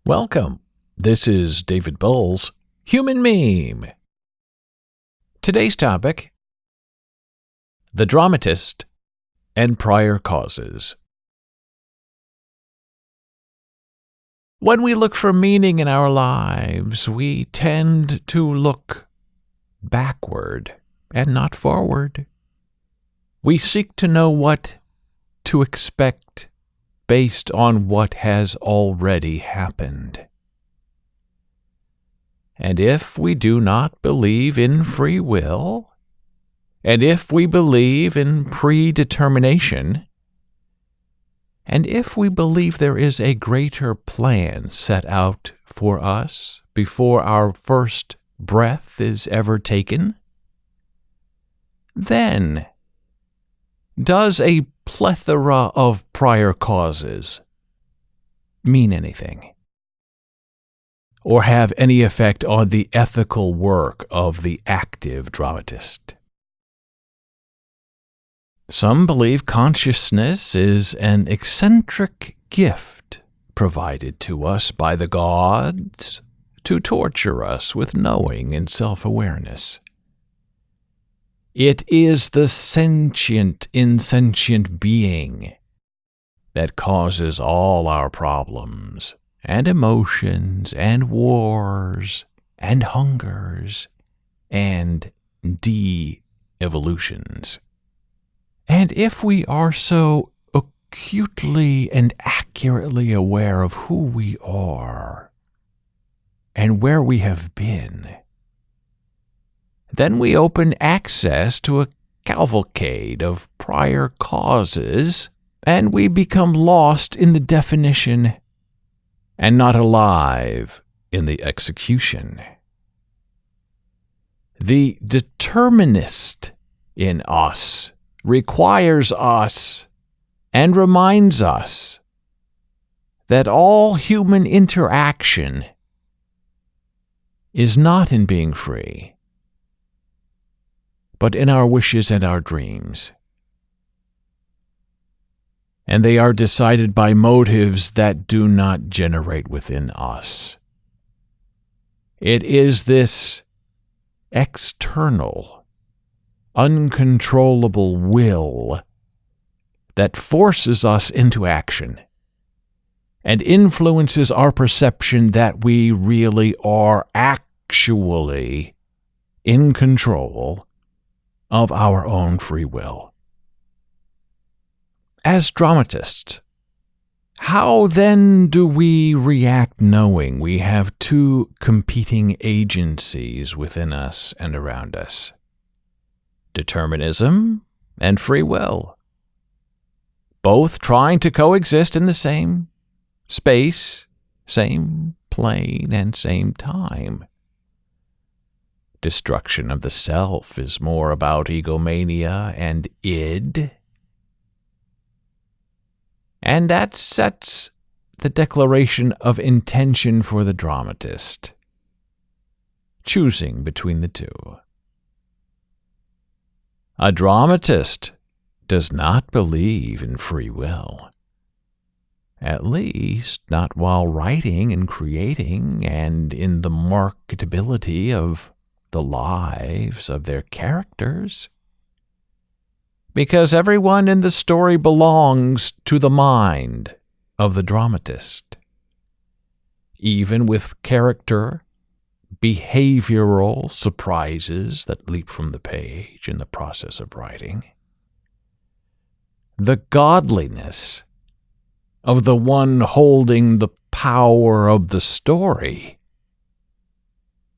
Welcome. This is David Bull's Human Meme. Today's topic: the Dramatist and prior causes. When we look for meaning in our lives, we tend to look backward and not forward. We seek to know what to expect based on what has already happened. And if we do not believe in free will, and if we believe in predetermination, and if we believe there is a greater plan set out for us before our first breath is ever taken, then does a plethora of prior causes mean anything, or have any effect on the ethical work of the active dramatist? Some believe consciousness is an eccentric gift provided to us by the gods to torture us with knowing and self-awareness. It is the sentient, insentient being that causes all our problems and emotions and wars and hungers and de-evolutions. And if we are so acutely and accurately aware of who we are and where we have been, then we open access to a cavalcade of prior causes, and we become lost in the definition and not alive in the execution. The determinist in us requires us and reminds us that all human interaction is not in being free, but in our wishes and our dreams. And they are decided by motives that do not generate within us. It is this external, uncontrollable will that forces us into action and influences our perception that we really are actually in control of our own free will. As dramatists, how then do we react knowing we have two competing agencies within us and around us? Determinism and free will, both trying to coexist in the same space, same plane, and same time. Destruction of the self is more about egomania and id, and that sets the declaration of intention for the dramatist, choosing between the two. A dramatist does not believe in free will, at least not while writing and creating and in the marketability of the lives of their characters, because everyone in the story belongs to the mind of the dramatist, even with character, behavioral surprises that leap from the page in the process of writing. The godliness of the one holding the power of the story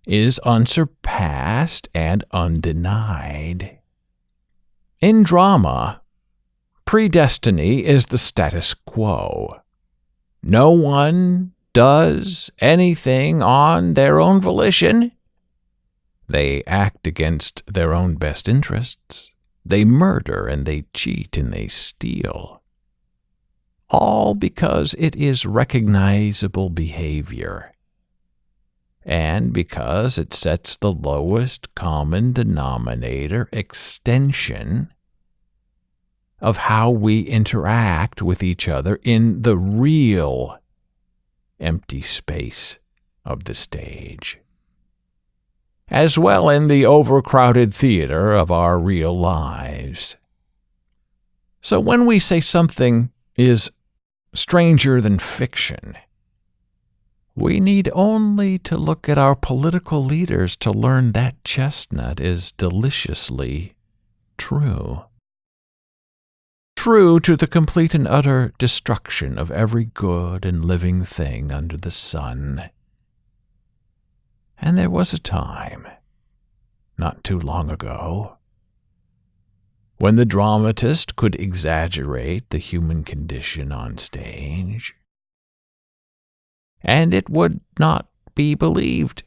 is unsurpassed and undenied. In drama, predestiny is the status quo. No one does anything on their own volition. They act against their own best interests. They murder and they cheat and they steal. All because it is recognizable behavior, and because it sets the lowest common denominator extension of how we interact with each other in the real empty space of the stage, as well in the overcrowded theater of our real lives. So when we say something is stranger than fiction, we need only to look at our political leaders to learn that chestnut is deliciously true. True to the complete and utter destruction of every good and living thing under the sun. And there was a time, not too long ago, when the dramatist could exaggerate the human condition on stage, and it would not be believed,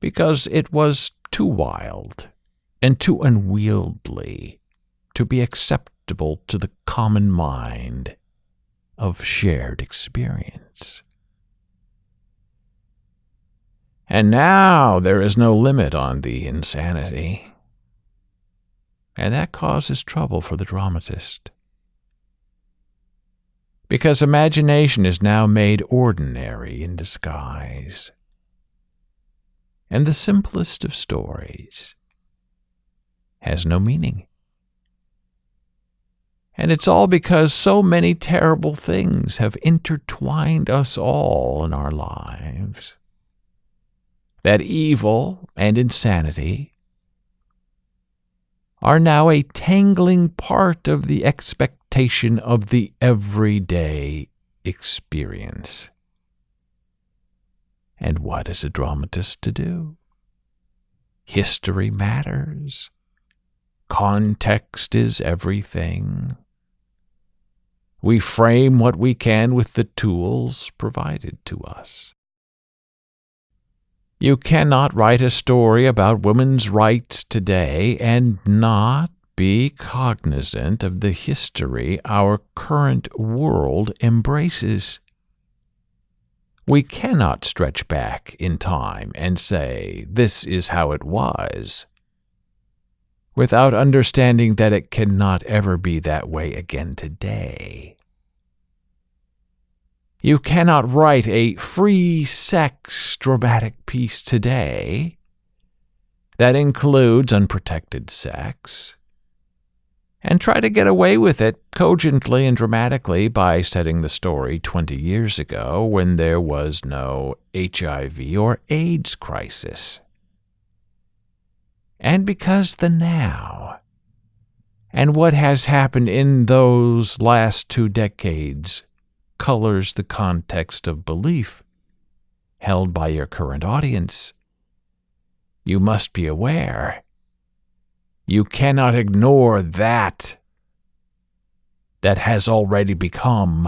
because it was too wild and too unwieldy to be acceptable to the common mind of shared experience. And now there is no limit on the insanity, and that causes trouble for the dramatist, because imagination is now made ordinary in disguise, and the simplest of stories has no meaning. And it's all because so many terrible things have intertwined us all in our lives, that evil and insanity are now a tangling part of the expectation of the everyday experience. And what is a dramatist to do? History matters. Context is everything. We frame what we can with the tools provided to us. You cannot write a story about women's rights today and not be cognizant of the history our current world embraces. We cannot stretch back in time and say, this is how it was, without understanding that it cannot ever be that way again today. You cannot write a free sex dramatic piece today that includes unprotected sex and try to get away with it cogently and dramatically by setting the story 20 years ago when there was no HIV or AIDS crisis. And because the now and what has happened in those last 2 decades colors the context of belief held by your current audience, you must be aware. You cannot ignore that has already become.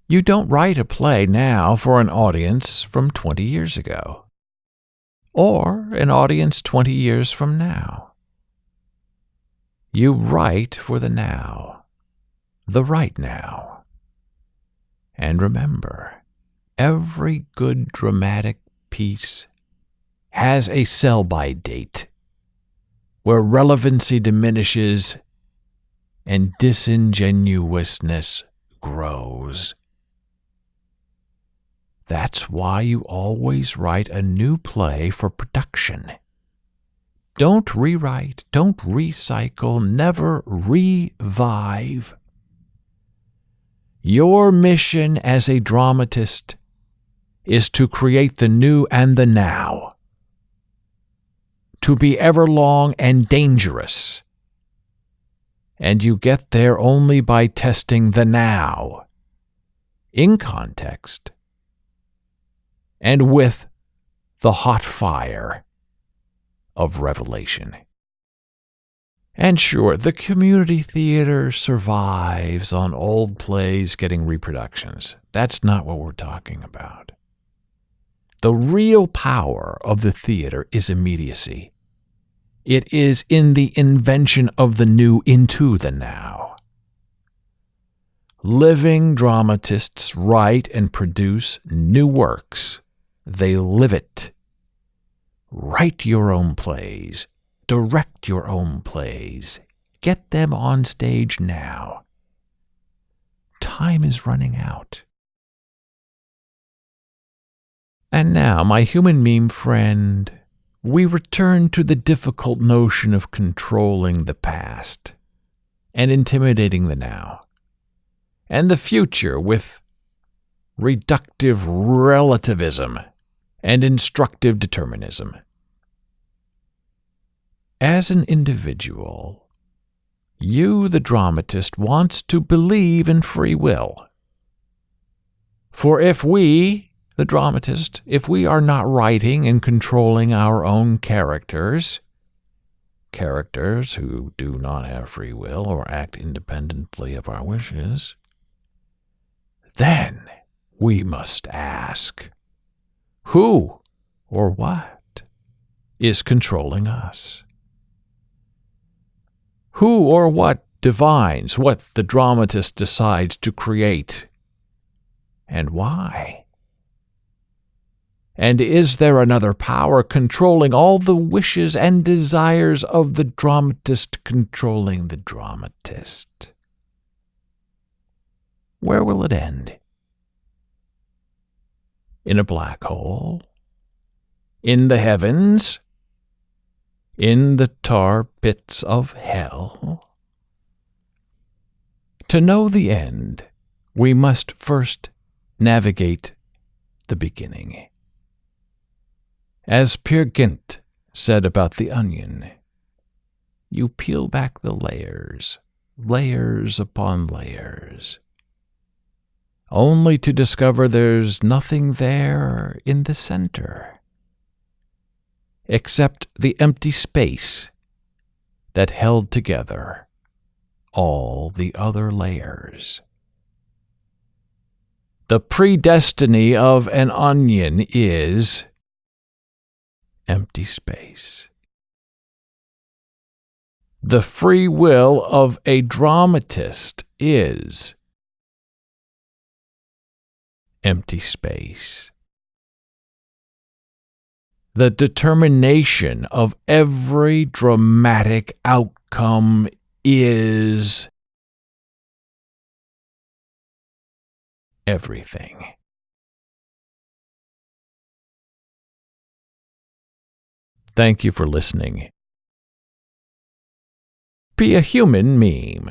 You don't write a play now for an audience from 20 years ago, or an audience 20 years from now. You write for the now, the right now. And remember, every good dramatic piece has a sell-by date where relevancy diminishes and disingenuousness grows. That's why you always write a new play for production. Don't rewrite, don't recycle, never revive. Your mission as a dramatist is to create the new and the now, to be everlong and dangerous, and you get there only by testing the now, in context, and with the hot fire of revelation. And sure, the community theater survives on old plays getting reproductions. That's not what we're talking about. The real power of the theater is immediacy. It is in the invention of the new into the now. Living dramatists write and produce new works. They live it. Write your own plays. Direct your own plays. Get them on stage now. Time is running out. And now, my human meme friend, we return to the difficult notion of controlling the past and intimidating the now, and the future with reductive relativism and instructive determinism. As an individual, you, the dramatist, wants to believe in free will. For if we, the dramatist, if we are not writing and controlling our own characters who do not have free will or act independently of our wishes, then we must ask, who or what is controlling us? Who or what defines what the dramatist decides to create, and why? And is there another power controlling all the wishes and desires of the dramatist controlling the dramatist? Where will it end? In a black hole? In the heavens? In the tar pits of hell? To know the end, we must first navigate the beginning. As Peer Gynt said about the onion, you peel back the layers, layers upon layers, only to discover there's nothing there in the center, except the empty space that held together all the other layers. The predestiny of an onion is empty space. The free will of a dramatist is empty space. The determination of every dramatic outcome is everything. Thank you for listening. Be a human meme.